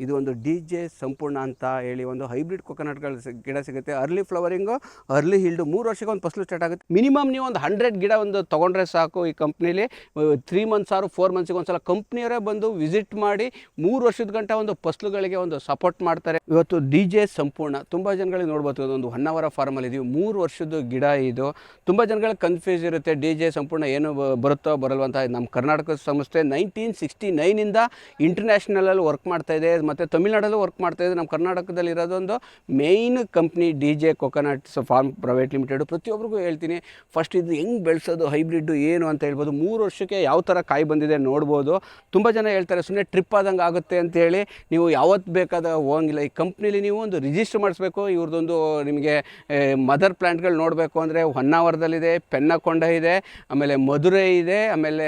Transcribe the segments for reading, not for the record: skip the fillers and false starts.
ಇದು ಒಂದು DJ ಸಂಪೂರ್ಣ ಅಂತ ಹೇಳಿ ಒಂದು ಹೈಬ್ರಿಡ್ ಕೊಕೊನಟ್ಗಳು ಗಿಡ ಸಿಗುತ್ತೆ. ಅರ್ಲಿ ಫ್ಲವರಿಂಗು, ಅರ್ಲಿ ಹಿಲ್ಡು, 3 ವರ್ಷಕ್ಕೆ ಒಂದು ಫಸಲು ಸ್ಟಾರ್ಟ್ ಆಗುತ್ತೆ. ಮಿನಿಮಮ್ ನೀವು ಒಂದು 100 ಗಿಡ ಒಂದು ತೊಗೊಂಡ್ರೆ ಸಾಕು. ಈ ಕಂಪ್ನಿಲಿ 3 ಮಂತ್ಸ್ ಆರು 4 ಮಂತ್ಸಿಗೆ ಒಂದ್ಸಲ ಕಂಪ್ನಿಯವರೇ ಬಂದು ವಿಸಿಟ್ ಮಾಡಿ 3 ವರ್ಷದ ಗಂಟ ಒಂದು ಫಸಲುಗಳಿಗೆ ಒಂದು ಸಪೋರ್ಟ್ ಮಾಡ್ತಾರೆ. ಇವತ್ತು DJ ಸಂಪೂರ್ಣ ತುಂಬ ಜನಗಳಿಗೆ ನೋಡ್ಬೋದು, ಒಂದು ಹೊನ್ನಾವರ ಫಾರ್ಮಲ್ಲಿ ಇದೀವಿ. 3 ವರ್ಷದ ಗಿಡ ಇದು. ತುಂಬ ಜನಗಳಿಗೆ ಕನ್ಫ್ಯೂಸ್ ಇರುತ್ತೆ DJ ಸಂಪೂರ್ಣ ಏನು ಬರುತ್ತೋ ಬರಲ್ವ ಅಂತ. ನಮ್ಮ ಕರ್ನಾಟಕ ಸಂಸ್ಥೆ 1969ಇಂದ ಇಂಟರ್ನ್ಯಾಷನಲಲ್ಲಿ ವರ್ಕ್ ಮಾಡ್ತಾಯಿದೆ, ಮತ್ತು ತಮಿಳ್ನಾಡಲ್ಲೂ ವರ್ಕ್ ಮಾಡ್ತಾಯಿದೆ. ನಮ್ಮ ಕರ್ನಾಟಕದಲ್ಲಿ ಇರೋದೊಂದು main company DJ Coconuts Farm Private Limited. ಪ್ರತಿಯೊಬ್ಬರಿಗೂ ಹೇಳ್ತೀನಿ, ಫಸ್ಟ್ ಇದು ಹೆಂಗೆ ಬೆಳೆಸೋದು, ಹೈಬ್ರಿಡ್ಡು ಏನು ಅಂತ ಹೇಳ್ಬೋದು. 3 ವರ್ಷಕ್ಕೆ ಯಾವ ಥರ ಕಾಯಿ ಬಂದಿದೆ ನೋಡ್ಬೋದು. ತುಂಬ ಜನ ಹೇಳ್ತಾರೆ ಸುಮ್ಮನೆ ಟ್ರಿಪ್ ಆದಂಗೆ ಆಗುತ್ತೆ ಅಂತೇಳಿ. ನೀವು ಯಾವತ್ತು ಬೇಕಾದ ಹೋಗಂಗಿಲ್ಲ. ಈ ಕಂಪ್ನಿಲಿ ನೀವು ಒಂದು ರಿಜಿಸ್ಟರ್ ಮಾಡಿಸ್ಬೇಕು. ಇವ್ರದ್ದೊಂದು ನಿಮಗೆ ಮದರ್ ಪ್ಲ್ಯಾಂಟ್ಗಳು ನೋಡಬೇಕು ಅಂದರೆ ಹೊನ್ನಾವರದಲ್ಲಿದೆ, ಪೆನ್ನಕೊಂಡ ಇದೆ, ಆಮೇಲೆ ಮಧುರೈ ಇದೆ, ಆಮೇಲೆ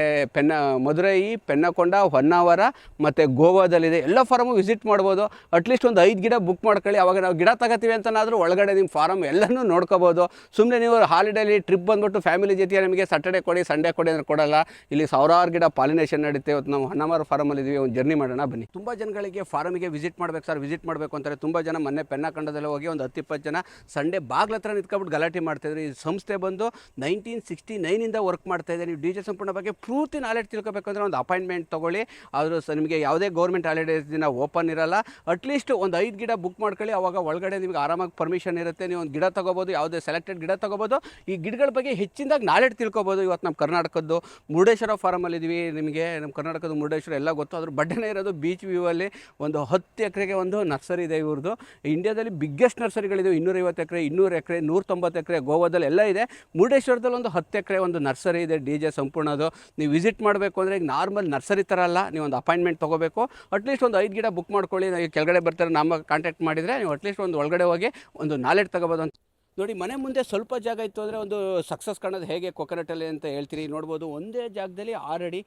ಮಧುರೈ, ಪೆನ್ನಕೊಂಡ, ಹೊನ್ನಾವರ ಮತ್ತು ಗೋವಾದಲ್ಲಿದೆ. ಎಲ್ಲ ಫಾರಮು ವಿಸಿಟ್ ಮಾಡ್ಬೋದು. ಅಟ್ಲೀಸ್ಟ್ ಒಂದು 5 ಗಿಡ ಬುಕ್ ಮಾಡ್ಕೊಳ್ಳಿ. ಅವಾಗ ನಾವು ಗಿಡ ತಗೋತೀವಿ ಅಂತನಾದರೂ ಒಳಗಡೆ ನಿಮ್ಮ ಫಾರಮ್ ಎಲ್ಲನೂ ನೋಡ್ಕೋಬೋದು. ಸುಮ್ಮನೆ ನೀವು ಹಾಲಿಡೇಲಿ ಟ್ರಿಪ್ ಬಂದುಬಿಟ್ಟು ಫ್ಯಾಮಿಲಿ ಜೊತೆ ನಮಗೆ ಸ್ಯಾಟರ್ಡೆ ಕೊಡಿ, ಸಂಡೇ ಕೊಡಿ ಅಂದರೆ ಕೊಡಲ್ಲ. ಇಲ್ಲಿ ಸಾವಿರಾರು ಗಿಡ ಪಾಲಿನೇಷನ್ ನಡೀತೆ. ಇವತ್ತು ನಾವು ಹೊನ್ನಾವರ ಫಾರಮಲ್ಲಿ ಇದ್ದೀವಿ, ಒಂದು ಜರ್ನಿ ಮಾಡೋಣ ಬನ್ನಿ. ತುಂಬ ಜನಗಳಿಗೆ ಫಾರಮಿಗೆ ವಿಸಿಟ್ ಮಾಡಬೇಕು ಸರ್, ವಿಸಿಟ್ ಮಾಡಬೇಕು ಅಂತಾರೆ. ತುಂಬ ಜನ ಮೊನ್ನೆ ಪೆನ್ನಕೊಂಡದಲ್ಲಿ ಹೋಗಿ ಒಂದು 10-20 ಜನ ಸಂಡೇ ಬಾಗ್ಲ ಹತ್ರ ನಿಂತ್ಕೊಬಿಟ್ಟು ಗಲಾಟೆ ಮಾಡ್ತಾಯಿದ್ರು. ಈ ಸಂಸ್ಥೆ ಬಂದು 1969ಇಂದ ವರ್ಕ್ ಮಾಡ್ತಾಯಿದೆ. ನೀವು DJ ಸಂಪೂರ್ಣ ಬಗ್ಗೆ ಪೂರ್ತಿ ನಾಲೆಡ್ಜ್ ತಿಳ್ಕೊಬೇಕಂದ್ರೆ ಒಂದು ಅಪಾಯಿಂಟ್ಮೆಂಟ್ ತೊಗೊಳ್ಳಿ. ಆದರೂ ನಿಮಗೆ ಯಾವುದೇ ಗೌರ್ಮೆಂಟ್ ಹಾಲಿಡೇಸ್ ದಿನ ಓಪನ್ ಇರಲ್ಲ. ಅಟ್ಲೀಸ್ಟ್ ಒಂದು 5 ಗಿಡ ಬುಕ್ ಮಾಡ್ಕೊಳ್ಳಿ. ಅವಾಗ ಒಳಗಡೆ ನಿಮಗೆ ಆರಾಮಾಗಿ ಪರ್ಮಿಷನ್ ಇರುತ್ತೆ. ನೀವು ಒಂದು ಗಿಡ ತೊಗೋಬೋದು, ಯಾವುದೇ ಸೆಲೆಕ್ಟೆಡ್ ಗಿಡ ತೊಗೋಬೋದು. ಈ ಗಿಡಗಳ ಬಗ್ಗೆ ಹೆಚ್ಚಿನದಾಗಿ ನಾಲೆಡ್ಜ್ ತಿಳ್ಕೊಬೋದು. ಇವತ್ತು ನಮ್ಮ ಕರ್ನಾಟಕದ್ದು ಮುರುಡೇಶ್ವರ ಫಾರಮಲ್ಲಿ ಇದ್ದೀವಿ. ನಿಮಗೆ ನಮ್ಮ ಕರ್ನಾಟಕದ ಮುರುಡೇಶ್ವರ ಎಲ್ಲ ಗೊತ್ತು. ಅದ್ರ ಬಡ್ಡೆನೇ ಇರೋದು ಬೀಚ್ ವ್ಯೂವಲ್ಲಿ. ಒಂದು 10 ಎಕರೆಗೆ ಒಂದು ನರ್ಸರಿ ಇದೆ ಇವ್ರದ್ದು. ಇಂಡಿಯಾದಲ್ಲಿ ಬಿಗ್ಗೆಸ್ಟ್ ನರ್ಸರಿಗಳಿದೆ. 250 ಎಕರೆ, 200 ಎಕರೆ, 190 ಎಕರೆ, ಗೋವಾದಲ್ಲಿ ಎಲ್ಲ ಇದೆ. ಮುರುಡೇಶ್ವರದಲ್ಲಿ ಒಂದು 10 ಎಕರೆ ಒಂದು ನರ್ಸರಿ ಇದೆ DJ ಸಂಪೂರ್ಣದು. ನೀವು ವಿಸಿಟ್ ಮಾಡಬೇಕು ಅಂದರೆ ಈಗ ನಾರ್ಮಲ್ ನರ್ಸರಿ ಥರ ಅಲ್ಲ, ನೀವು ಒಂದು ಅಪಾಯಿಂಟ್ಮೆಂಟ್ ತೊಗೋಬೇಕು. ಅಟ್ಲೀಸ್ಟ್ ಒಂದು 5 ಗಿಡ ಬುಕ್ ಮಾಡ್ಕೊಳ್ಳಿ. ಕೆಳಗಡೆ ಬರ್ತಾರೆ, ನಮ್ಮ ಕಾಂಟ್ಯಾಕ್ಟ್ ಮಾಡಿದರೆ ನೀವು ಅಟ್ಲೀಸ್ಟ್ ಒಂದು ಒಳಗಡೆ ಹೋಗಿ ಒಂದು ನಾಲೆಡ್ಜ್ ತೊಗೋಬೋದು ಅಂತ. ನೋಡಿ, ಮನೆ ಮುಂದೆ ಸ್ವಲ್ಪ ಜಾಗ ಇತ್ತು ಅಂದರೆ ಒಂದು ಸಕ್ಸಸ್ ಕಾಣೋದು ಹೇಗೆ ಕೊಕೊನಟಲ್ಲಿ ಅಂತ ಹೇಳ್ತೀರಿ. ನೋಡ್ಬೋದು, ಒಂದೇ ಜಾಗದಲ್ಲಿ 6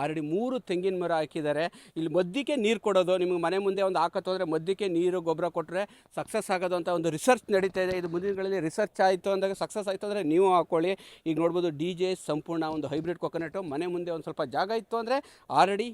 ಅಡಿ 3 ತೆಂಗಿನ ಮರ ಹಾಕಿದ್ದಾರೆ. ಇಲ್ಲಿ ಮಧ್ಯಕ್ಕೆ ನೀರು ಕೊಡೋದು. ನಿಮಗೆ ಮನೆ ಮುಂದೆ ಒಂದು ಹಾಕೋತೋದ್ರೆ ಮಧ್ಯಕ್ಕೆ ನೀರು ಗೊಬ್ಬರ ಕೊಟ್ಟರೆ ಸಕ್ಸಸ್ ಆಗೋದು ಅಂತ ಒಂದು ರಿಸರ್ಚ್ ನಡೀತಾ ಇದೆ. ಇದು ಮುಂದಿನ ದಿನಗಳಲ್ಲಿ ರಿಸರ್ಚ್ ಆಯಿತು ಅಂದಾಗ ಸಕ್ಸಸ್ ಆಯಿತು ಅಂದರೆ ನೀವು ಹಾಕ್ಕೊಳ್ಳಿ. ಈಗ ನೋಡ್ಬೋದು, DJ ಸಂಪೂರ್ಣ ಒಂದು ಹೈಬ್ರಿಡ್ ಕೊಕೊನಟು. ಮನೆ ಮುಂದೆ ಒಂದು ಸ್ವಲ್ಪ ಜಾಗ ಇತ್ತು ಅಂದರೆ 6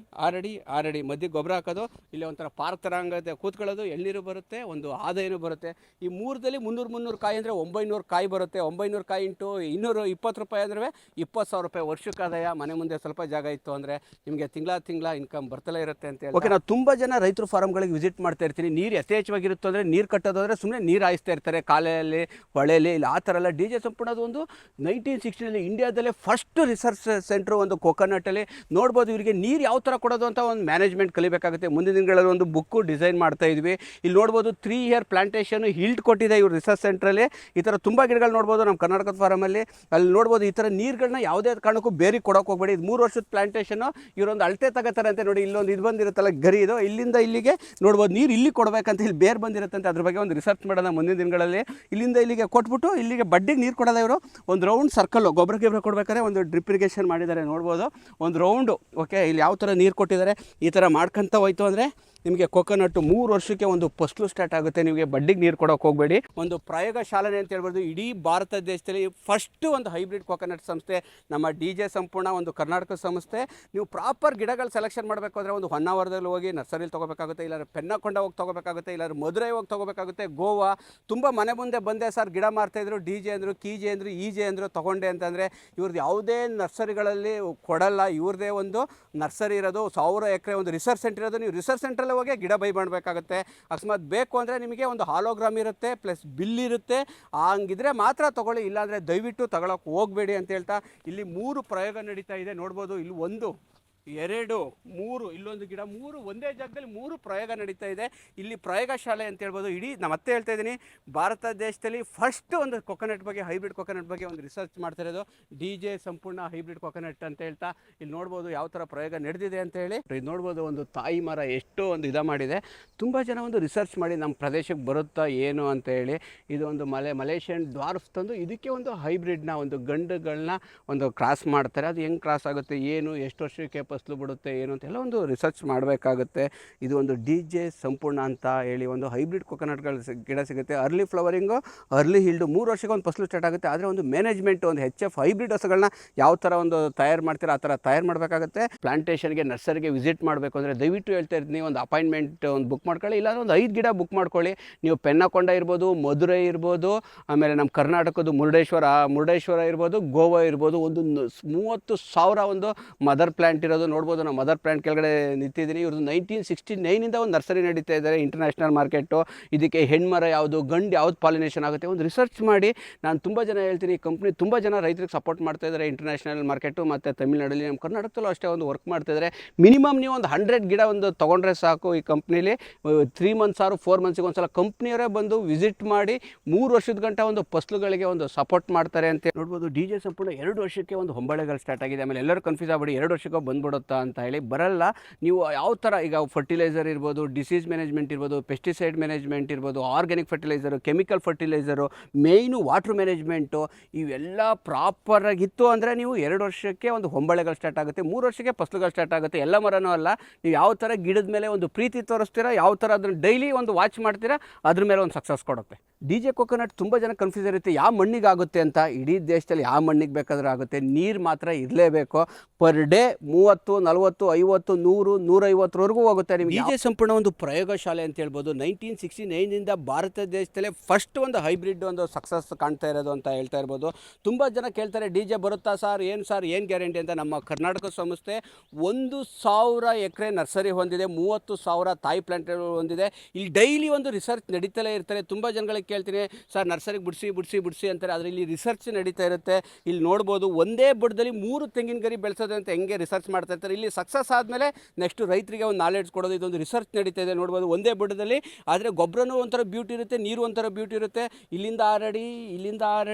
ಅಡಿ ಮಧ್ಯೆ ಗೊಬ್ಬರ ಹಾಕೋದು. ಇಲ್ಲಿ ಒಂಥರ ಪಾರ್ಕ್ ಥರ ಹಂಗತ್ತೆ, ಕೂತ್ಕೊಳ್ಳೋದು, ಎಳ್ನೀರು ಬರುತ್ತೆ, ಒಂದು ಆದಾಯನೂ ಬರುತ್ತೆ. ಈ 3ದಲ್ಲಿ 300 ಕಾಯಿ ಅಂದರೆ 900 ಕಾಯಿ ಬರುತ್ತೆ. 900 ಕಾಯಿ ಇಂಟು 220 ರೂಪಾಯಿ ಅಂದರೆ 20,000 ರೂಪಾಯಿ ವರ್ಷಕ್ಕೆ ಆದಾಯ. ಮನೆ ಮುಂದೆ ಸ್ವಲ್ಪ ಜಾಗ ಇತ್ತು ಅಂದರೆ ನಿಮಗೆ ತಿಂಗಳ ಇನ್ಕಮ್ ಬರ್ತಲೇ ಇರುತ್ತೆ ಅಂತ ಹೇಳಿ. ಓಕೆ, ನಾವು ತುಂಬ ಜನ ರೈತರ ಫಾರಮ್ಗಳಿಗೆ ವಿಸಿಟ್ ಮಾಡ್ತಾ ಇರ್ತೀನಿ. ನೀರು ಯಥೇಚ್ಛವಾಗಿರುತ್ತೆ ಅಂದರೆ ನೀರು ಕಟ್ಟೋದಾದರೆ ಸುಮ್ಮನೆ ನೀರು ಹಾಯಿಸ್ತಾ ಇರ್ತಾರೆ ಕಾಲೆಯಲ್ಲಿ, ಹೊಳೆಯಲ್ಲಿ. ಇಲ್ಲಿ ಆ ಥರ ಎಲ್ಲ. DJ ಸಂಪೂರ್ಣದು ಒಂದು 1960ನಲ್ಲಿ ಇಂಡಿಯಾದಲ್ಲೇ ಫಸ್ಟ್ ರಿಸರ್ಚ್ ಸೆಂಟ್ರು ಒಂದು ಕೊಕೊನಟಲ್ಲಿ. ನೋಡ್ಬೋದು, ಇವರಿಗೆ ನೀರು ಯಾವ ಥರ ಕೊಡೋದು ಅಂತ ಒಂದು ಮ್ಯಾನೇಜ್ಮೆಂಟ್ ಕಲಿಬೇಕಾಗುತ್ತೆ. ಮುಂದಿನ ದಿನಗಳಲ್ಲಿ ಒಂದು ಬುಕ್ಕು ಡಿಸೈನ್ ಮಾಡ್ತಾ ಇದ್ವಿ. ಇಲ್ಲಿ ನೋಡ್ಬೋದು, 3 ಇಯರ್ ಪ್ಲಾಂಟೇಷನ್ ಹಿಲ್ಟ್ ಕೊಟ್ಟಿದೆ ಇವ್ರು ರಿಸರ್ಚ್ ಸೆಂಟ್ರಲ್ಲಿ. ಈ ಥರ ತುಂಬ ಗಿಡಗಳು ನೋಡ್ಬೋದು ನಮ್ಮ ಕರ್ನಾಟಕದ ಫಾರಮಲ್ಲಿ. ಅಲ್ಲಿ ನೋಡ್ಬೋದು, ಈ ಥರ ನೀರುಗಳನ್ನ ಯಾವುದೇ ಕಾರಣಕ್ಕೂ ಬೇರೆ ಕೊಡೋಕೆ ಹೋಗಬೇಡಿ. ಇದು 3 ವರ್ಷದ ಪ್ಲಾಂಟೇಷನ್ನು. ಇವರೊಂದು ಅಳತೆ ತಗೋತಾರೆ ಅಂತ. ನೋಡಿ, ಇಲ್ಲೊಂದು ಇದು ಬಂದಿರುತ್ತಲ್ಲ ಗರಿ, ಇದು ಇಲ್ಲಿಂದ ಇಲ್ಲಿಗೆ ನೋಡ್ಬೋದು ನೀರು ಇಲ್ಲಿ ಕೊಡಬೇಕಂತ. ಇಲ್ಲಿ ಬೇರೆ ಬಂದಿರುತ್ತಂತೆ. ಅದ್ರ ಬಗ್ಗೆ ಒಂದು ರಿಸರ್ಚ್ ಮಾಡೋಣ ಮುಂದಿನ ದಿನಗಳಲ್ಲಿ. ಇಲ್ಲಿಂದ ಇಲ್ಲಿಗೆ ಕೊಟ್ಬಿಟ್ಟು ಇಲ್ಲಿಗೆ ಬಡ್ಡಿಗೆ ನೀರು ಕೊಡೋದ ಇವರು. ಒಂದು ರೌಂಡ್ ಸರ್ಕಲ್ಲು ಗೊಬ್ಬರ ಕೊಡ್ಬೇಕಾದ್ರೆ ಒಂದು ಡ್ರಿಪ್ ಇರಿಗೇಷನ್ ಮಾಡಿದ್ದಾರೆ. ನೋಡ್ಬೋದು, ಒಂದು ರೌಂಡು. ಓಕೆ, ಇಲ್ಲಿ ಯಾವ ಥರ ನೀರು ಕೊಟ್ಟಿದ್ದಾರೆ. ಈ ಥರ ಮಾಡ್ಕೊತ ಹೋಯ್ತು ಅಂದರೆ ನಿಮಗೆ ಕೊಕೊನಟ್ಟು 3 ವರ್ಷಕ್ಕೆ ಒಂದು ಫಸಲು ಸ್ಟಾರ್ಟ್ ಆಗುತ್ತೆ. ನಿಮಗೆ ಬಡ್ಡಿಗೆ ನೀರು ಕೊಡೋಕೆ ಹೋಗಬೇಡಿ. ಒಂದು ಪ್ರಯೋಗ ಶಾಲೆ ಅಂತ ಹೇಳ್ಬೋದು. ಇಡೀ ಭಾರತ ದೇಶದಲ್ಲಿ ಫಸ್ಟ್ ಒಂದು ಹೈಬ್ರಿಡ್ ಕೊಕೊನಟ್ ಸಂಸ್ಥೆ ನಮ್ಮ DJ ಸಂಪೂರ್ಣ ಒಂದು ಕರ್ನಾಟಕ ಸಂಸ್ಥೆ. ನೀವು ಪ್ರಾಪರ್ ಗಿಡಗಳು ಸೆಲೆಕ್ಷನ್ ಮಾಡಬೇಕು ಅಂದರೆ ಒಂದು ಹೊನ್ನಾವರದಲ್ಲಿ ಹೋಗಿ ನರ್ಸರಿಲಿ ತೊಗೋಬೇಕಾಗುತ್ತೆ, ಇಲ್ಲಾಂದ್ರೆ ಪೆನ್ನಕೊಂಡ ಹೋಗಿ ತೊಗೋಬೇಕಾಗುತ್ತೆ, ಇಲ್ಲಾಂದ್ರೆ ಮಧುರೈ ಹೋಗಿ ತೊಗೋಬೇಕಾಗುತ್ತೆ, ಗೋವಾ. ತುಂಬ ಮನೆ ಮುಂದೆ ಬಂದೆ ಸರ್, ಗಿಡ ಮಾರ್ತಾಯಿದ್ರು, DJ ಅಂದರು, ಕೀಜೆ ಅಂದರು, ಈಜೆ ಅಂದರು, ತೊಗೊಂಡೆ ಅಂತಂದರೆ ಇವ್ರದ್ದು ಯಾವುದೇ ನರ್ಸರಿಗಳಲ್ಲಿ ಕೊಡಲ್ಲ. ಇವ್ರದ್ದೇ ಒಂದು ನರ್ಸರಿ ಇರೋದು, 1000 ಎಕರೆ ಒಂದು ರಿಸರ್ಚ್ ಸೆಂಟರ್ ಇರೋದು. ನೀವು ರಿಸರ್ಚ್ ಸೆಂಟ್ರಲ್ಲಿ ಹೋಗಿ ಗಿಡ ಬೈ ಮಾಡಬೇಕಾಗುತ್ತೆ. ಅಕಸ್ಮಾತ್ ಬೇಕು ಅಂದರೆ ನಿಮಗೆ ಒಂದು ಹಾಲೋಗ್ರಾಮ್ ಇರುತ್ತೆ, ಪ್ಲಸ್ ಬಿಲ್ ಇರುತ್ತೆ. ಹಂಗಿದ್ರೆ ಮಾತ್ರ ತೊಗೊಳ್ಳಿ, ಇಲ್ಲಾಂದರೆ ದಯವಿಟ್ಟು ತಗೊಳಕ್ಕೆ ಹೋಗಬೇಡಿ ಅಂತ ಹೇಳ್ತಾ ಇಲ್ಲಿ 3 ಪ್ರಯೋಗ ನಡೀತಾ ಇದೆ. ನೋಡ್ಬೋದು, ಇಲ್ಲಿ 1, 2, 3, ಇಲ್ಲೊಂದು ಗಿಡ, 3 ಒಂದೇ ಜಾಗದಲ್ಲಿ 3 ಪ್ರಯೋಗ ನಡೀತಾ ಇದೆ. ಇಲ್ಲಿ ಪ್ರಯೋಗಶಾಲೆ ಅಂತ ಹೇಳ್ಬೋದು. ಇಡೀ ನಾನು ಮತ್ತೆ ಹೇಳ್ತಾ ಇದ್ದೀನಿ, ಭಾರತ ದೇಶದಲ್ಲಿ ಫಸ್ಟ್ ಒಂದು ಕೊಕೊನಟ್ ಬಗ್ಗೆ, ಹೈಬ್ರಿಡ್ ಕೊಕೊನಟ್ ಬಗ್ಗೆ ಒಂದು ರಿಸರ್ಚ್ ಮಾಡ್ತಾ ಇರೋದು DJ ಸಂಪೂರ್ಣ ಹೈಬ್ರಿಡ್ ಕೊಕೊನಟ್ ಅಂತ ಹೇಳ್ತಾ. ಇಲ್ಲಿ ನೋಡ್ಬೋದು ಯಾವ ಥರ ಪ್ರಯೋಗ ನಡೆದಿದೆ ಅಂತ ಹೇಳಿ. ಇದು ನೋಡ್ಬೋದು, ಒಂದು ತಾಯಿ ಮರ ಎಷ್ಟೋ ಒಂದು ಮಾಡಿದೆ. ತುಂಬ ಜನ ಒಂದು ರಿಸರ್ಚ್ ಮಾಡಿ ನಮ್ಮ ಪ್ರದೇಶಕ್ಕೆ ಬರುತ್ತಾ ಏನು ಅಂತ ಹೇಳಿ. ಇದು ಒಂದು ಮಲೇಷಿಯನ್ ಡ್ವಾರ್ಫ್ ತಂದು ಇದಕ್ಕೆ ಒಂದು ಹೈಬ್ರಿಡ್ನ ಒಂದು ಗಂಡುಗಳನ್ನ ಒಂದು ಕ್ರಾಸ್ ಮಾಡ್ತಾರೆ. ಅದು ಹೆಂಗೆ ಕ್ರಾಸ್ ಆಗುತ್ತೆ, ಏನು, ಎಷ್ಟು ವರ್ಷಕ್ಕೆ ಫಸಲು ಬಿಡುತ್ತೆ ಏನು ಅಂತ ಎಲ್ಲ ಒಂದು ರಿಸರ್ಚ್ ಮಾಡಬೇಕಾಗುತ್ತೆ. ಇದು ಒಂದು DJ ಸಂಪೂರ್ಣ ಅಂತ ಹೇಳಿ ಒಂದು ಹೈಬ್ರಿಡ್ ಕೊಕೊನಟ್ಗಳು ಗಿಡ ಸಿಗುತ್ತೆ. ಅರ್ಲಿ ಫ್ಲವರಿಂಗು, ಅರ್ಲಿ ಹಿಲ್ಡು 3 ವರ್ಷಕ್ಕೆ ಒಂದು ಫಸಲು ಸ್ಟಾರ್ಟ್ ಆಗುತ್ತೆ. ಆದರೆ ಒಂದು ಮ್ಯಾನೇಜ್ಮೆಂಟ್, ಒಂದು HF ಹೈಬ್ರಿಡ್ ಹಸುಗಳನ್ನ ಯಾವ ಥರ ಒಂದು ತಯಾರು ಮಾಡ್ತೀರಾ ಆ ಥರ ತಯಾರು ಮಾಡಬೇಕಾಗುತ್ತೆ. ಪ್ಲಾಂಟೇಷನ್ಗೆ, ನರ್ಸರಿಗೆ ವಿಸಿಟ್ ಮಾಡಬೇಕು ಅಂದರೆ ದಯವಿಟ್ಟು ಹೇಳ್ತಾ ಇರ್ತೀನಿ, ಒಂದು ಅಪಾಯಿಂಟ್ಮೆಂಟ್ ಒಂದು ಬುಕ್ ಮಾಡ್ಕೊಳ್ಳಿ. ಇಲ್ಲಾಂದ್ರೆ ಒಂದು 5 ಗಿಡ ಬುಕ್ ಮಾಡ್ಕೊಳ್ಳಿ. ನೀವು ಪೆನ್ನಕೊಂಡ ಇರ್ಬೋದು, ಮಧುರೈ ಇರ್ಬೋದು, ಆಮೇಲೆ ನಮ್ಮ ಕರ್ನಾಟಕದ ಮುರುಡೇಶ್ವರ ಇರ್ಬೋದು, ಗೋವಾ ಇರ್ಬೋದು. ಒಂದು 30,000 ಒಂದು ಮದರ್ ಪ್ಲ್ಯಾಂಟ್ ಇರೋದು ನೋಡ್ಬೋದು. ನಾವು ಮದರ್ ಪ್ಲ್ಯಾಂಟ್ ಕೆಳಗಡೆ ನಿಂತಿದ್ದೀನಿ. ಇವ್ರದ್ದು 1969ಇಂದ ಒಂದು ನರ್ಸರಿ ನಡೀತಾ ಇದ್ದಾರೆ, ಇಂಟರ್ನ್ಯಾಷನಲ್ ಮಾರ್ಕೆಟು. ಇದಕ್ಕೆ ಹೆಣ್ಮರ ಯಾವುದು, ಗಂಡು ಯಾವ್ದು ಪಾಲಿನೇಷನ್ ಆಗುತ್ತೆ ಒಂದು ರಿಸರ್ಚ್ ಮಾಡಿ. ನಾನು ತುಂಬ ಜನ ಹೇಳ್ತೀನಿ, ಈ ಕಂಪ್ನಿ ತುಂಬ ಜನ ರೈತರಿಗೆ ಸಪೋರ್ಟ್ ಮಾಡ್ತಾ ಇದ್ದಾರೆ. ಇಂಟರ್ನ್ಯಾಷನಲ್ ಮಾರ್ಕೆಟು ಮತ್ತು ತಮಿಳ್ನಾಡಲ್ಲಿ, ನಮ್ಮ ಕರ್ನಾಟಕದಲ್ಲೂ ಅಷ್ಟೇ ಒಂದು ವರ್ಕ್ ಮಾಡ್ತಾ ಇದ್ದಾರೆ. ಮಿನಿಮಮ್ ನೀವು ಒಂದು 100 ಗಿಡ ಒಂದು ತೊಗೊಂಡ್ರೆ ಸಾಕು. ಈ ಕಂಪ್ನಿಲಿ 3 ಮಂತ್ಸ್ ಆರು 4 ಮಂತ್ಸಿಗೆ ಒಂದು ಸಲ ಕಂಪ್ನಿಯವರೇ ಬಂದು ವಿಸಿಟ್ ಮಾಡಿ 3 ವರ್ಷದ ಗಂಟ ಒಂದು ಫಸಲುಗಳಿಗೆ ಒಂದು ಸಪೋರ್ಟ್ ಮಾಡ್ತಾರೆ ಅಂತ ನೋಡ್ಬೋದು. DJ ಸಂಪೂರ್ಣ 2 ವರ್ಷಕ್ಕೆ ಒಂದು ಹೊಂಬಳೆಗಳು ಸ್ಟಾರ್ಟ್ ಆಗಿದೆ. ಆಮೇಲೆ ಎಲ್ಲರೂ ಕನ್ಫ್ಯೂಸ್ ಆಗ್ಬಿಡಿ, 2 ವರ್ಷಕ್ಕೆ ಬಂದ್ಬಿಡುತ್ತಾ ಅಂತ ಹೇಳಿ. ಬರಲ್ಲ. ನೀವು ಯಾವ ಥರ ಈಗ ಫರ್ಟಿಲೈಸರ್ ಇರ್ಬೋದು, ಡಿಸೀಸ್ ಮ್ಯಾನೇಜ್ಮೆಂಟ್ ಇರ್ಬೋದು, ಪೆಸ್ಟಿಸೈಡ್ ಮ್ಯಾನೇಜ್ಮೆಂಟ್ ಇರ್ಬೋದು, ಆರ್ಗ್ಯಾನಿಕ್ ಫರ್ಟಿಲೈಸರು, ಕೆಮಿಕಲ್ ಫರ್ಟಿಲೈಸರು, ಮೇಯ್ನು ವಾಟ್ರ್ ಮ್ಯಾನೇಜ್ಮೆಂಟು, ಇವೆಲ್ಲ ಪ್ರಾಪರಾಗಿತ್ತು ಅಂದರೆ ನೀವು 2 ವರ್ಷಕ್ಕೆ ಒಂದು ಹೊಂಬಳೆಗಳು ಸ್ಟಾರ್ಟ್ ಆಗುತ್ತೆ. 3 ವರ್ಷಕ್ಕೆ ಫಸಲುಗಳು ಸ್ಟಾರ್ಟ್ ಆಗುತ್ತೆ. ಎಲ್ಲ ಮರನೂ ಅಲ್ಲ, ನೀವು ಯಾವ ಥರ ಗಿಡದ ಮೇಲೆ ಒಂದು ಪ್ರೀತಿ ತೋರಿಸ್ತೀರಾ, ಯಾವ ಥರ ಅದನ್ನು ಡೈಲಿ ಒಂದು ವಾಚ್ ಮಾಡ್ತೀರಾ, ಅದ್ರ ಮೇಲೆ ಒಂದು ಸಕ್ಸಸ್ ಕೊಡುತ್ತೆ. DJ ಕೊಕೊನಟ್ ತುಂಬ ಜನ ಕನ್ಫ್ಯೂಸ್ ಇರುತ್ತೆ, ಯಾವ ಮಣ್ಣಿಗೆ ಆಗುತ್ತೆ ಅಂತ. ಇಡೀ ದೇಶದಲ್ಲಿ ಯಾವ ಮಣ್ಣಿಗೆ ಬೇಕಾದರೂ ಆಗುತ್ತೆ, ನೀರು ಮಾತ್ರ ಇರಲೇಬೇಕು. ಪರ್ ಡೇ 30, 40, 50, 100, 150ವರೆಗೂ ಹೋಗುತ್ತೆ. ನಿಮಗೆ DJ ಸಂಪೂರ್ಣ ಒಂದು ಪ್ರಯೋಗಶಾಲೆ ಅಂತ ಹೇಳ್ಬೋದು. 1969ಇಂದ ಭಾರತ ದೇಶದಲ್ಲೇ ಫಸ್ಟ್ ಒಂದು ಹೈಬ್ರಿಡ್ ಒಂದು ಸಕ್ಸಸ್ ಕಾಣ್ತಾ ಇರೋದು ಅಂತ ಹೇಳ್ತಾ ಇರ್ಬೋದು. ತುಂಬ ಜನ ಕೇಳ್ತಾರೆ, DJ ಬರುತ್ತಾ ಸರ್, ಏನು ಗ್ಯಾರಂಟಿ ಅಂತ. ನಮ್ಮ ಕರ್ನಾಟಕ ಸಂಸ್ಥೆ 1,000 ಎಕರೆ ನರ್ಸರಿ ಹೊಂದಿದೆ, 30,000 ತಾಯಿ ಪ್ಲಾಂಟ್ ಹೊಂದಿದೆ. ಇಲ್ಲಿ ಡೈಲಿ ಒಂದು ರಿಸರ್ಚ್ ನಡೀತಲೇ ಇರ್ತಾರೆ. ತುಂಬ ಜನಗಳಿಗೆ ಕೇಳ್ತೀನಿ, ಸರ್ ನರ್ಸರಿಗೆ ಬಿಡಿಸಿ ಅಂತಾರೆ. ಆದರೆ ಇಲ್ಲಿ ರಿಸರ್ಚ್ ನಡೀತಾ ಇರುತ್ತೆ. ಇಲ್ಲಿ ನೋಡ್ಬೋದು, ಒಂದೇ ಬುಡದಲ್ಲಿ 3 ತೆಂಗಿನ ಗರಿ ಬೆಳೆಸೋದು ಅಂತ ಹೆಂಗೆ ರಿಸರ್ಚ್ ಮಾಡ್ತಾ ಇರ್ತಾರೆ. ಇಲ್ಲಿ ಸಕ್ಸಸ್ ಆದಮೇಲೆ ನೆಕ್ಸ್ಟ್ ರೈತರಿಗೆ ಒಂದು ನಾಲೆಡ್ಜ್ ಕೊಡೋದು, ಇದೊಂದು ರಿಸರ್ಚ್ ನಡೀತಾ ಇದೆ. ನೋಡ್ಬೋದು ಒಂದೇ ಬುಡದಲ್ಲಿ. ಆದರೆ ಗೊಬ್ಬರನೂ ಒಂಥರ ಬ್ಯೂಟಿ ಇರುತ್ತೆ, ನೀರು ಒಂಥರ ಬ್ಯೂಟಿ ಇರುತ್ತೆ. ಇಲ್ಲಿಂದ 6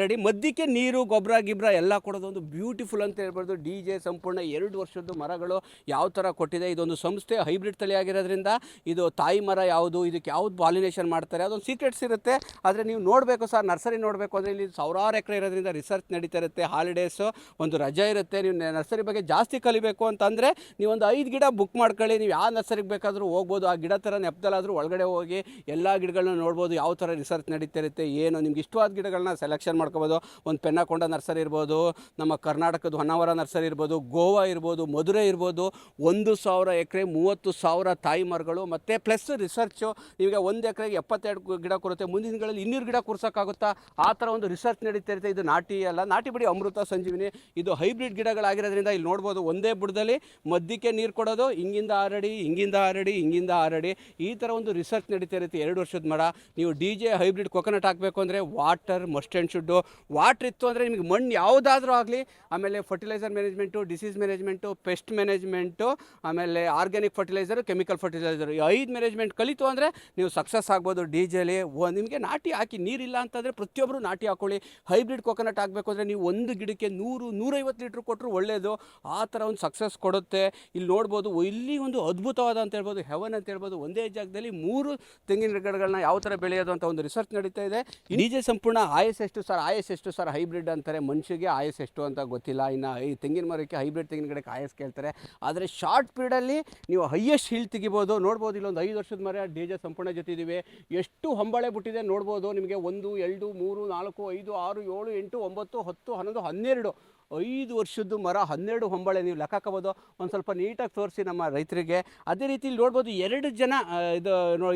ಅಡಿ ಮಧ್ಯಕ್ಕೆ ನೀರು, ಗೊಬ್ಬರ ಎಲ್ಲ ಕೊಡೋದು ಒಂದು ಬ್ಯೂಟಿಫುಲ್ ಅಂತ ಹೇಳ್ಬೋದು. DJ ಸಂಪೂರ್ಣ 2 ವರ್ಷದ್ದು ಮರಗಳು ಯಾವ ಥರ ಕೊಟ್ಟಿದೆ. ಇದೊಂದು ಸಂಸ್ಥೆ ಹೈಬ್ರಿಡ್ ತಳಿ ಆಗಿರೋದ್ರಿಂದ ಇದು ತಾಯಿ ಮರ ಯಾವುದು, ಇದಕ್ಕೆ ಯಾವ್ದು ಪಾಲಿನೇಷನ್ ಮಾಡ್ತಾರೆ, ಅದೊಂದು ಸೀಕ್ರೆಟ್ಸ್ ಇರುತ್ತೆ. ಆದರೆ ನೀವು ನೋಡಬೇಕು ಸರ್, ನರ್ಸರಿ ನೋಡಬೇಕು ಅಂದರೆ ಇಲ್ಲಿ 1000 ಎಕರೆ ಇರೋದ್ರಿಂದ ರಿಸರ್ಚ್ ನಡೀತಾ ಇರುತ್ತೆ. ಹಾಲಿಡೇಸು, ಒಂದು ರಜೆ ಇರುತ್ತೆ. ನೀವು ನರ್ಸರಿ ಬಗ್ಗೆ ಜಾಸ್ತಿ ಕಲಿಬೇಕು ಅಂತಂದರೆ ನೀವೊಂದು 5 ಗಿಡ ಬುಕ್ ಮಾಡ್ಕೊಳ್ಳಿ. ನೀವು ಯಾವ ನರ್ಸರಿಗೆ ಬೇಕಾದರೂ ಹೋಗ್ಬೋದು. ಆ ಗಿಡ ಥರ ನೆಪದಲ್ಲಾದರೂ ಒಳಗಡೆ ಹೋಗಿ ಎಲ್ಲ ಗಿಡಗಳನ್ನ ನೋಡ್ಬೋದು, ಯಾವ ಥರ ರಿಸರ್ಚ್ ನಡೀತಾ ಇರುತ್ತೆ ಏನು. ನಿಮ್ಗೆ ಇಷ್ಟವಾದ ಗಿಡಗಳನ್ನ ಸೆಲೆಕ್ಷನ್ ಮಾಡ್ಕೋಬೋದು. ಒಂದು ಪೆನ್ನಕೊಂಡ ನರ್ಸರಿ ಇರ್ಬೋದು, ನಮ್ಮ ಕರ್ನಾಟಕದ ಹೊನ್ನಾವರ ನರ್ಸರಿ ಇರ್ಬೋದು, ಗೋವಾ ಇರ್ಬೋದು, ಮಧುರೈ ಇರ್ಬೋದು. 1,000 ಎಕರೆ 30,000 ತಾಯಿ ಮರಗಳು ಮತ್ತು ಪ್ಲಸ್ ರಿಸರ್ಚು. ನಿಮಗೆ 1 ಎಕರೆಗೆ 72 ಗಿಡ ಕೊರುತ್ತೆ. ಮುಂದಿನ ದಿನಗಳಲ್ಲಿ 200 ಗಿಡ ಕೂರ್ಸೋಕ್ಕಾಗುತ್ತಾ, ಆ ಥರ ಒಂದು ರಿಸರ್ಚ್ ನಡೀತಾ ಇರುತ್ತೆ. ಇದು ನಾಟಿ ಅಲ್ಲ, ನಾಟಿ ಬಿಡಿ, ಅಮೃತ ಸಂಜೀವಿನಿ. ಇದು ಹೈಬ್ರಿಡ್ ಗಿಡಗಳಾಗಿರೋದ್ರಿಂದ ಇಲ್ಲಿ ನೋಡ್ಬೋದು, ಒಂದೇ ಬುಡದಲ್ಲಿ ಮಧ್ಯಕ್ಕೆ ನೀರು ಕೊಡೋದು, ಹಿಂಗಿಂದ 6 ಅಡಿ ಈ ಥರ ಒಂದು ರಿಸರ್ಚ್ ನಡೀತಾ ಇರುತ್ತೆ. 2 ವರ್ಷದ ಮರ. ನೀವು DJ ಹೈಬ್ರಿಡ್ ಕೊಕೊನಟ್ ಹಾಕಬೇಕು ಅಂದರೆ water must and should. Water ಇತ್ತು ಅಂದರೆ ನಿಮಗೆ ಮಣ್ಣು ಯಾವುದಾದ್ರೂ ಆಗಲಿ, ಆಮೇಲೆ fertiliser management, disease management, pest management, ಆಮೇಲೆ ಆರ್ಗ್ಯಾನಿಕ್ ಫರ್ಟಿಲೈಸರು, ಕೆಮಿಕಲ್ ಫರ್ಟಿಲೈಸರು, ಈ 5 ಮ್ಯಾನೇಜ್ಮೆಂಟ್ ಕಲಿತು ಅಂದರೆ ನೀವು ಸಕ್ಸಸ್ ಆಗ್ಬೋದು. DJಲಿ ನಿಮಗೆ ನಾಟಿ ಹಾಕಿ, ನೀರಿಲ್ಲ ಅಂತಂದರೆ ಪ್ರತಿಯೊಬ್ಬರು ನಾಟಿ ಹಾಕೊಳ್ಳಿ. ಹೈಬ್ರಿಡ್ ಕೊಕೊನಟ್ ಆಗಬೇಕು ಅಂದರೆ ನೀವು ಒಂದು ಗಿಡಕ್ಕೆ 100-150 ಲೀಟ್ರ್ ಕೊಟ್ಟರು ಒಳ್ಳೆಯದು. ಆ ಥರ ಒಂದು ಸಕ್ಸಸ್ ಕೊಡುತ್ತೆ. ಇಲ್ಲಿ ನೋಡ್ಬೋದು, ಇಲ್ಲಿ ಒಂದು ಅದ್ಭುತವಾದ ಅಂತ ಹೇಳ್ಬೋದು, ಹೆವನ್ ಅಂತ ಹೇಳ್ಬೋದು. ಒಂದೇ ಜಾಗದಲ್ಲಿ 3 ತೆಂಗಿನ ಗಿಡಗಳನ್ನ ಯಾವ ಥರ ಬೆಳೆಯೋದು ಅಂತ ಒಂದು ರಿಸರ್ಚ್ ನಡೀತಾ ಇದೆ. DJ ಸಂಪೂರ್ಣ ಆಯಸ್ ಎಷ್ಟು ಸರ್ ಹೈಬ್ರಿಡ್ ಅಂತಾರೆ. ಮನುಷ್ಯಗೆ ಆಯಸ್ ಎಷ್ಟು ಅಂತ ಗೊತ್ತಿಲ್ಲ. ಇನ್ನು ಈ ತೆಂಗಿನ ಮರಕ್ಕೆ, ಹೈಬ್ರಿಡ್ ತೆಂಗಿನ ಗಿಡಕ್ಕೆ ಆಯಸ್ ಕೇಳ್ತಾರೆ. ಆದರೆ ಶಾರ್ಟ್ ಪೀರಿಯಡಲ್ಲಿ ನೀವು ಹೈಯೆಸ್ಟ್ ಹೀಲ್ ತೆಗಿಬೋದು. ನೋಡ್ಬೋದು, ಇಲ್ಲೊಂದು 5 ವರ್ಷದ ಮರ DJ ಸಂಪೂರ್ಣ ಜೊತೆ ಇದ್ದೀವಿ. ಎಷ್ಟು ಹೊಂಬಳೆ ಬಿಟ್ಟಿದೆ ನೋಡ್ಬೋದು. ನಿಮಗೆ 1, 2, 3, 4, 5, 6, 7, 8, 9, 10, 11, 12 5 ವರ್ಷದ್ದು ಮರ, 12 ಹೊಂಬಳೆ ನೀವು ಲೆಕ್ಕ ಹಾಕೋಬೋದು. ಒಂದು ಸ್ವಲ್ಪ ನೀಟಾಗಿ ತೋರಿಸಿ ನಮ್ಮ ರೈತರಿಗೆ. ಅದೇ ರೀತಿ ಇಲ್ಲಿ ನೋಡ್ಬೋದು, 2 ಜನ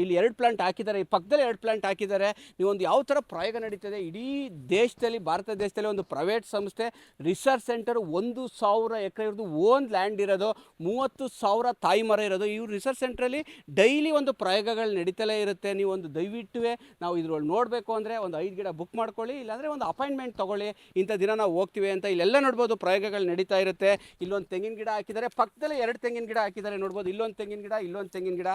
ಇಲ್ಲಿ 2 ಪ್ಲಾಂಟ್ ಹಾಕಿದ್ದಾರೆ, ಈ ಪಕ್ಕದಲ್ಲಿ 2 ಪ್ಲಾಂಟ್ ಹಾಕಿದ್ದಾರೆ. ನೀವೊಂದು ಯಾವ ಥರ ಪ್ರಯೋಗ ನಡೀತದೆ ಇಡೀ ದೇಶದಲ್ಲಿ, ಭಾರತ ದೇಶದಲ್ಲಿ ಒಂದು ಪ್ರೈವೇಟ್ ಸಂಸ್ಥೆ ರಿಸರ್ಚ್ ಸೆಂಟರ್ 1,000 ಎಕರೆ ಇರೋದು, ಓನ್ ಲ್ಯಾಂಡ್ ಇರೋದು, 30,000 ತಾಯಿ ಮರ ಇರೋದು. ಇವ್ರು ರಿಸರ್ಚ್ ಸೆಂಟ್ರಲ್ಲಿ ಡೈಲಿ ಒಂದು ಪ್ರಯೋಗಗಳು ನಡೀತಲೇ ಇರುತ್ತೆ. ನೀವು ಒಂದು ದಯವಿಟ್ಟು ನಾವು ಇದ್ರೊಳಗೆ ನೋಡಬೇಕು ಅಂದರೆ ಒಂದು 5 ಗಿಡ ಬುಕ್ ಮಾಡ್ಕೊಳ್ಳಿ, ಇಲ್ಲಾಂದರೆ ಒಂದು ಅಪಾಯಿಂಟ್ಮೆಂಟ್ ತೊಗೊಳ್ಳಿ. ಇಂಥ ದಿನ ನಾವು ಹೋಗ್ತೀವಿ ಅಂತ. ಇಲ್ಲೆಲ್ಲ ನೋಡ್ಬೋದು ಪ್ರಯೋಗಗಳು ನಡೀತಾ ಇರುತ್ತೆ. ಇಲ್ಲೊಂದು ತೆಂಗಿನ ಗಿಡ ಹಾಕಿದ್ದಾರೆ, ಪಕ್ಕದಲ್ಲೇ 2 ತೆಂಗಿನ ಗಿಡ ಹಾಕಿದ್ದಾರೆ. ನೋಡ್ಬೋದು, ಇಲ್ಲೊಂದು ತೆಂಗಿನ ಗಿಡ, ಇಲ್ಲೊಂದು ತೆಂಗಿನ ಗಿಡ.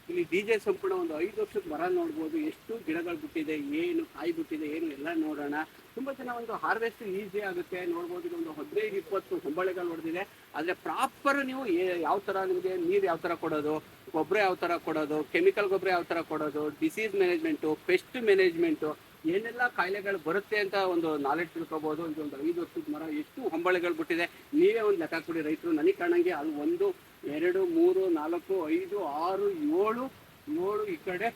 ಇಲ್ಲಿ DJ ಸಂಪೂರ್ಣ ಒಂದು 5 ವರ್ಷದ ಮರ ನೋಡ್ಬೋದು. ಎಷ್ಟು ಗಿಡಗಳು ಬಿಟ್ಟಿದೆ, ಏನು ಕಾಯಿ ಬಿಟ್ಟಿದೆ, ಏನು ಎಲ್ಲ ನೋಡೋಣ. ತುಂಬ ಜನ ಒಂದು ಹಾರ್ವೆಸ್ಟ್ ಈಸಿ ಆಗುತ್ತೆ. ನೋಡ್ಬೋದು, ಇದೊಂದು 15-20 ಹೊಂಬಳೆಗಳು ಹೊಡೆದಿದೆ. ಆದರೆ ಪ್ರಾಪರ್ ನೀವು ಯಾವ ಥರ, ನಿಮಗೆ ನೀರು ಯಾವ ಥರ ಕೊಡೋದು, ಗೊಬ್ಬರ ಯಾವ ಥರ ಕೊಡೋದು, ಕೆಮಿಕಲ್ ಗೊಬ್ಬರ ಯಾವ ಥರ ಕೊಡೋದು, ಡಿಸೀಸ್ ಮ್ಯಾನೇಜ್ಮೆಂಟು, ಪೆಸ್ಟ್ ಮ್ಯಾನೇಜ್ಮೆಂಟು, ಏನೆಲ್ಲ ಕಾಯಿಲೆಗಳು ಬರುತ್ತೆ ಅಂತ ಒಂದು ನಾಲೆಡ್ಜ್ ತಿಳ್ಕೊಬೋದು. ಇದೊಂದು 5 ವರ್ಷದ ಮರ, ಎಷ್ಟು ಹೊಂಬಳೆಗಳು ಬಿಟ್ಟಿದೆ ನೀವೇ ಒಂದು ಲೆಕ್ಕ ಕೊಡಿ ರೈತರು. ನನಗೆ ಕಾಣಂಗೆ ಅದು 1 2 3 4 5 6 7 7 ಈ ಕಡೆ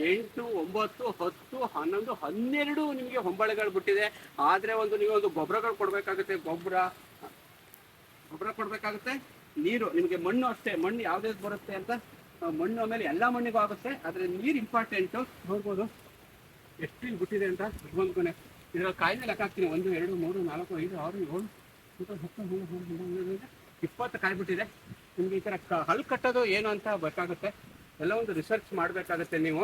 8 9 10 11 12 ನಿಮಗೆ ಹೊಂಬಳೆಗಳು ಬಿಟ್ಟಿದೆ. ಆದರೆ ನೀವು ಒಂದು ಗೊಬ್ಬರಗಳು ಕೊಡಬೇಕಾಗುತ್ತೆ, ಗೊಬ್ಬರ ಕೊಡಬೇಕಾಗುತ್ತೆ, ನೀರು ನಿಮಗೆ ಮಣ್ಣು ಅಷ್ಟೇ. ಮಣ್ಣು ಯಾವುದೇ ಬರುತ್ತೆ ಅಂತ ಮಣ್ಣು ಆಮೇಲೆ ಎಲ್ಲ ಮಣ್ಣಿಗೂ ಆಗುತ್ತೆ, ಆದರೆ ನೀರು ಇಂಪಾರ್ಟೆಂಟು. ನೋಡ್ಬೋದು ಎಷ್ಟು ಇಲ್ಲಿ ಬಿಟ್ಟಿದೆ ಅಂತ. ಇಟ್ಕೊಂಡ್ಕೊನೆ ಇದರ ಕಾಯಿಲೆ ಲೆಕ್ಕ ಹಾಕ್ತೀನಿ. 1 2 3 4 5 6 7 20 ಕಾಯಿ ಬಿಟ್ಟಿದೆ. ನಿಮ್ಗೆ ಈ ಥರ ಹಲ್ ಕಟ್ಟೋದು ಏನು ಅಂತ ಬೇಕಾಗುತ್ತೆ, ಎಲ್ಲ ಒಂದು ರಿಸರ್ಚ್ ಮಾಡಬೇಕಾಗುತ್ತೆ ನೀವು.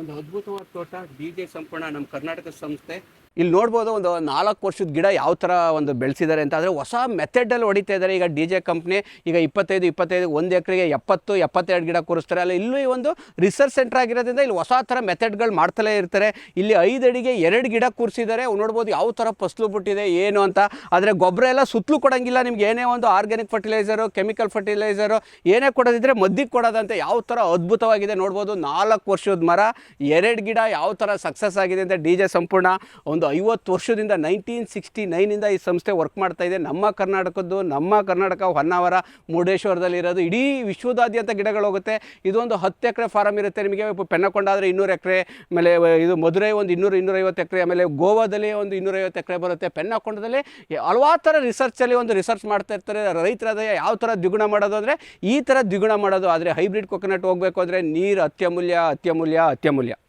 ಒಂದು ಅದ್ಭುತವಾದ ತೋಟ DJ ಸಂಪೂರ್ಣ, ನಮ್ಮ ಕರ್ನಾಟಕ ಸಂಸ್ಥೆ. ಇಲ್ಲಿ ನೋಡ್ಬೋದು ಒಂದು 4 ವರ್ಷದ ಗಿಡ ಯಾವ ಥರ ಒಂದು ಬೆಳೆಸಿದ್ದಾರೆ ಅಂತ. ಆದರೆ ಹೊಸ ಮೆಥಡಲ್ಲಿ ಹೊಡಿತಾ ಇದ್ದಾರೆ ಈಗ DJ ಕಂಪ್ನಿ. ಈಗ 25 1 ಎಕರೆಗೆ 70 72 ಗಿಡ ಕೂರಿಸ್ತಾರೆ. ಅಲ್ಲ ಇಲ್ಲೂ ಒಂದು ರಿಸರ್ಚ್ ಸೆಂಟರ್ ಆಗಿರೋದ್ರಿಂದ ಇಲ್ಲಿ ಹೊಸ ಥರ ಮೆಥಡ್ಗಳು ಮಾಡ್ತಲೇ ಇರ್ತಾರೆ. ಇಲ್ಲಿ 5 ಅಡಿಗೆ 2 ಗಿಡ ಕೂರಿಸಿದ್ದಾರೆ. ನೋಡ್ಬೋದು ಯಾವ ಥರ ಫಸಲು ಬಿಟ್ಟಿದೆ ಏನು ಅಂತ. ಆದರೆ ಗೊಬ್ಬರ ಎಲ್ಲ ಸುತ್ತಲೂ ಕೊಡೋಂಗಿಲ್ಲ ನಿಮ್ಗೆ. ಏನೇ ಒಂದು ಆರ್ಗ್ಯಾನಿಕ್ ಫರ್ಟಿಲೈಸರು, ಕೆಮಿಕಲ್ ಫರ್ಟಿಲೈಸರು ಏನೇ ಕೊಡೋದಿದ್ರೆ ಮದ್ದಿಗೆ ಕೊಡೋದಂತೆ. ಯಾವ ಥರ ಅದ್ಭುತವಾಗಿದೆ ನೋಡ್ಬೋದು. 4 ವರ್ಷದ ಮರ, 2 ಗಿಡ ಯಾವ ಥರ ಸಕ್ಸಸ್ ಆಗಿದೆ ಅಂತ. DJ ಸಂಪೂರ್ಣ ಒಂದು 50 ವರ್ಷದಿಂದ 1969ಇಂದ ಈ ಸಂಸ್ಥೆ ವರ್ಕ್ ಮಾಡ್ತಾ ಇದೆ. ನಮ್ಮ ಕರ್ನಾಟಕ ಹೊನ್ನಾವರ ಮುರುಡೇಶ್ವರದಲ್ಲಿ ಇರೋದು. ಇಡೀ ವಿಶ್ವದಾದ್ಯಂತ ಗಿಡಗಳು ಹೋಗುತ್ತೆ. ಇದೊಂದು 10 ಎಕರೆ ಫಾರಮ್ ಇರುತ್ತೆ ನಿಮಗೆ. ಪೆನ್ನಕೊಂಡ ಆದರೆ 200 ಎಕರೆ, ಆಮೇಲೆ ಇದು ಮಧುರೈ ಒಂದು 200-250 ಎಕರೆ, ಆಮೇಲೆ ಗೋವಾದಲ್ಲಿ ಒಂದು 250 ಎಕರೆ ಬರುತ್ತೆ. ಪೆನ್ನಕೊಂಡದಲ್ಲಿ ಹಲವಾರು ಥರ ರಿಸರ್ಚಲ್ಲಿ ರಿಸರ್ಚ್ ಮಾಡ್ತಾ ಇರ್ತಾರೆ ರೈತರಾದ. ಯಾವ ಥರ ದ್ವಿಗುಣ ಮಾಡೋದು ಅಂದರೆ ಈ ಥರ ದ್ವಿಗುಣ ಮಾಡೋದು. ಆದರೆ ಹೈಬ್ರಿಡ್ ಕೊಕೊನಟ್ ಹೋಗಬೇಕು ಅಂದರೆ ನೀರು ಅತ್ಯಮೂಲ್ಯ.